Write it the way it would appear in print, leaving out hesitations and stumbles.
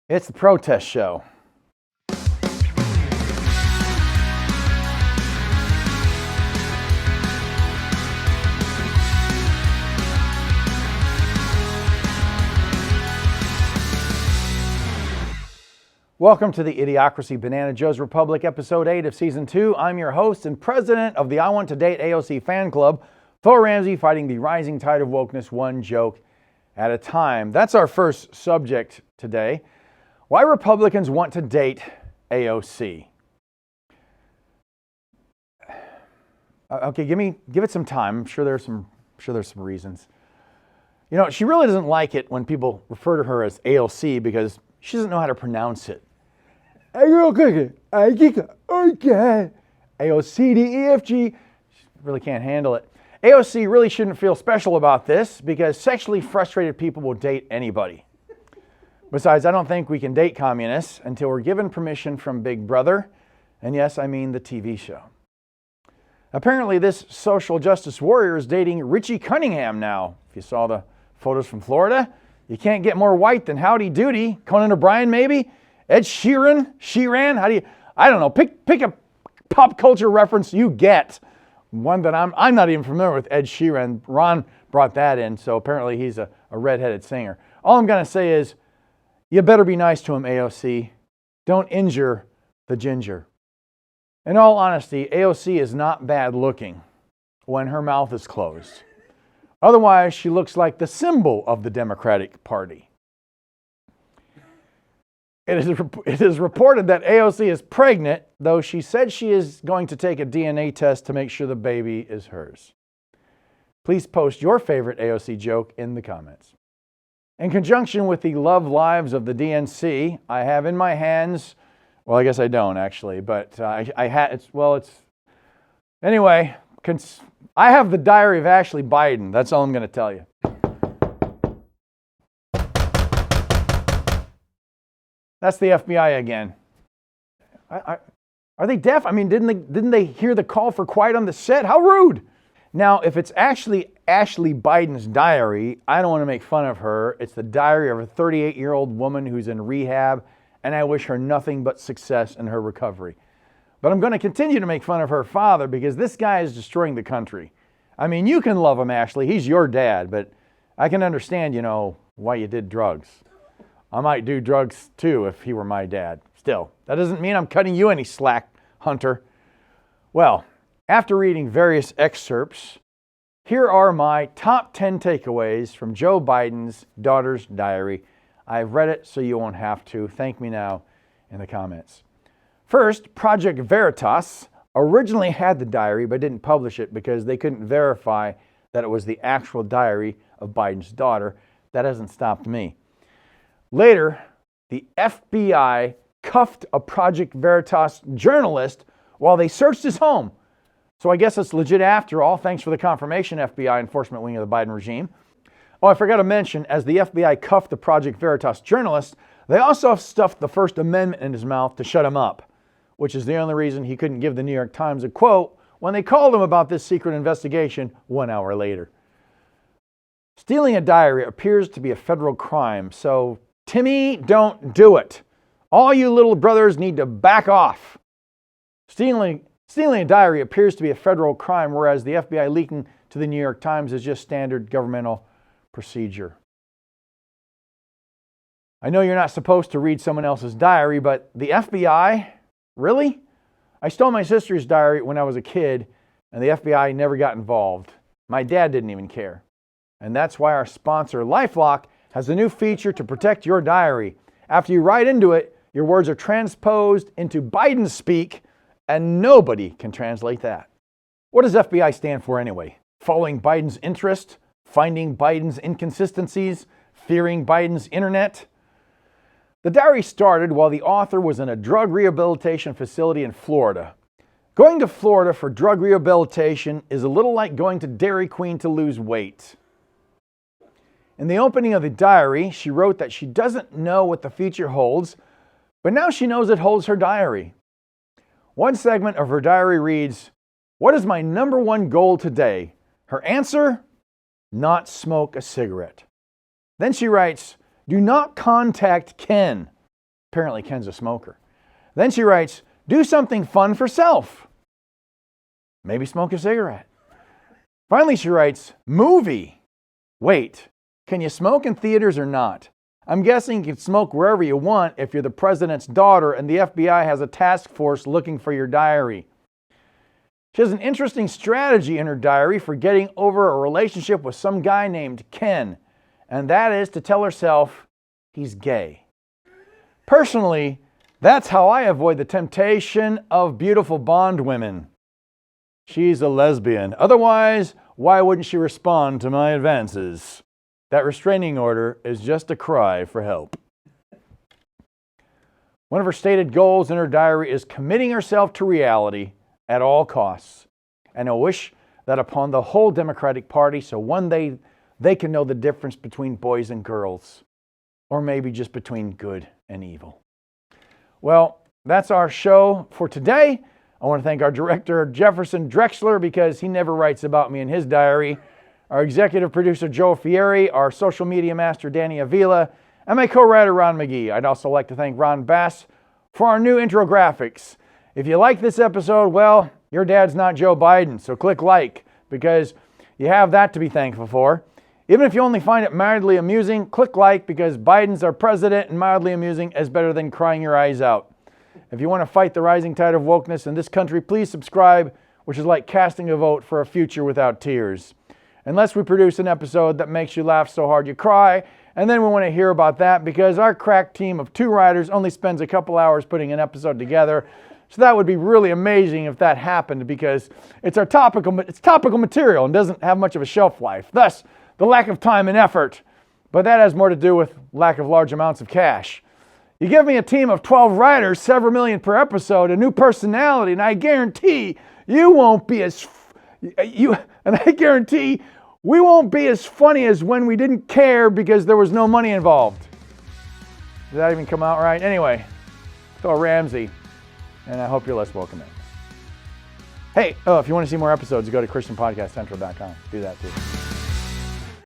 It's the protest show. Welcome to the Idiocracy Banana Joe's Republic, Episode 8 of Season 2. I'm your host and president of the I Want to Date AOC fan club, Thor Ramsey, fighting the rising tide of wokeness one joke at a time. That's our first subject today. Why Republicans want to date AOC. Okay, give it some time. I'm sure there's some reasons. You know, she really doesn't like it when people refer to her as AOC because she doesn't know how to pronounce it. AOCDEFG. She really can't handle it. AOC really shouldn't feel special about this because sexually frustrated people will date anybody. Besides, I don't think we can date communists until we're given permission from Big Brother. And yes, I mean the TV show. Apparently, this social justice warrior is dating Richie Cunningham now. If you saw the photos from Florida, you can't get more white than Howdy Doody. Conan O'Brien, maybe? Ed Sheeran? How do you, I don't know. Pick a pop culture reference you get. One that I'm not even familiar with, Ed Sheeran. Ron brought that in, so apparently he's a redheaded singer. All I'm going to say is, you better be nice to him, AOC. Don't injure the ginger. In all honesty, AOC is not bad looking when her mouth is closed. Otherwise, she looks like the symbol of the Democratic Party. It is reported that AOC is pregnant, though she said she is going to take a DNA test to make sure the baby is hers. Please post your favorite AOC joke in the comments. In conjunction with the love lives of the DNC, I have in my hands, well, I guess I don't actually, but I have the diary of Ashley Biden. That's all I'm going to tell you. That's the FBI again. Are they deaf? I mean, didn't they hear the call for quiet on the set? How rude! Now, if it's actually Ashley Biden's diary, I don't want to make fun of her. It's the diary of a 38-year-old woman who's in rehab, and I wish her nothing but success in her recovery. But I'm going to continue to make fun of her father because this guy is destroying the country. I mean, you can love him, Ashley. He's your dad, but I can understand, why you did drugs. I might do drugs too if he were my dad. Still, that doesn't mean I'm cutting you any slack, Hunter. Well, after reading various excerpts, here are my top 10 takeaways from Joe Biden's daughter's diary. I've read it so you won't have to. Thank me now in the comments. First, Project Veritas originally had the diary but didn't publish it because they couldn't verify that it was the actual diary of Biden's daughter. That hasn't stopped me. Later, the FBI cuffed a Project Veritas journalist while they searched his home. So I guess it's legit after all. Thanks for the confirmation, FBI enforcement wing of the Biden regime. Oh, I forgot to mention, as the FBI cuffed the Project Veritas journalist, they also stuffed the First Amendment in his mouth to shut him up, which is the only reason he couldn't give the New York Times a quote when they called him about this secret investigation 1 hour later. Stealing a diary appears to be a federal crime, so Timmy, don't do it. All you little brothers need to back off. Stealing a diary appears to be a federal crime, whereas the FBI leaking to the New York Times is just standard governmental procedure. I know you're not supposed to read someone else's diary, but the FBI? Really? I stole my sister's diary when I was a kid, and the FBI never got involved. My dad didn't even care. And that's why our sponsor, LifeLock, has a new feature to protect your diary. After you write into it, your words are transposed into Biden speak, and nobody can translate that. What does FBI stand for anyway? Following Biden's interest? Finding Biden's inconsistencies? Fearing Biden's internet? The diary started while the author was in a drug rehabilitation facility in Florida. Going to Florida for drug rehabilitation is a little like going to Dairy Queen to lose weight. In the opening of the diary, she wrote that she doesn't know what the future holds, but now she knows it holds her diary. One segment of her diary reads, "What is my number one goal today?" Her answer, not smoke a cigarette. Then she writes, "Do not contact Ken." Apparently Ken's a smoker. Then she writes, do something fun for self. Maybe smoke a cigarette. Finally, she writes, movie. Wait, can you smoke in theaters or not? I'm guessing you can smoke wherever you want if you're the president's daughter and the FBI has a task force looking for your diary. She has an interesting strategy in her diary for getting over a relationship with some guy named Ken, and that is to tell herself he's gay. Personally, that's how I avoid the temptation of beautiful Bond women. She's a lesbian. Otherwise, why wouldn't she respond to my advances? That restraining order is just a cry for help. One of her stated goals in her diary is committing herself to reality at all costs, and a wish that upon the whole Democratic Party so one day they can know the difference between boys and girls, or maybe just between good and evil. Well, that's our show for today. I want to thank our director, Jefferson Drexler, because he never writes about me in his diary, our executive producer, Joe Fieri, our social media master, Danny Avila, and my co-writer, Ron McGee. I'd also like to thank Ron Bass for our new intro graphics. If you like this episode, well, your dad's not Joe Biden, so click like, because you have that to be thankful for. Even if you only find it mildly amusing, click like, because Biden's our president and mildly amusing is better than crying your eyes out. If you want to fight the rising tide of wokeness in this country, please subscribe, which is like casting a vote for a future without tears. Unless we produce an episode that makes you laugh so hard you cry, and then we want to hear about that because our crack team of 2 writers only spends a couple hours putting an episode together. So that would be really amazing if that happened because it's topical material and doesn't have much of a shelf life. Thus, the lack of time and effort. But that has more to do with lack of large amounts of cash. You give me a team of 12 writers, several million per episode, a new personality, and I guarantee you won't be as... I guarantee we won't be as funny as when we didn't care because there was no money involved. Did that even come out right? Anyway, Phil Ramsey, and I hope you're less welcoming. Hey, if you want to see more episodes, go to ChristianPodcastCentral.com. Do that too.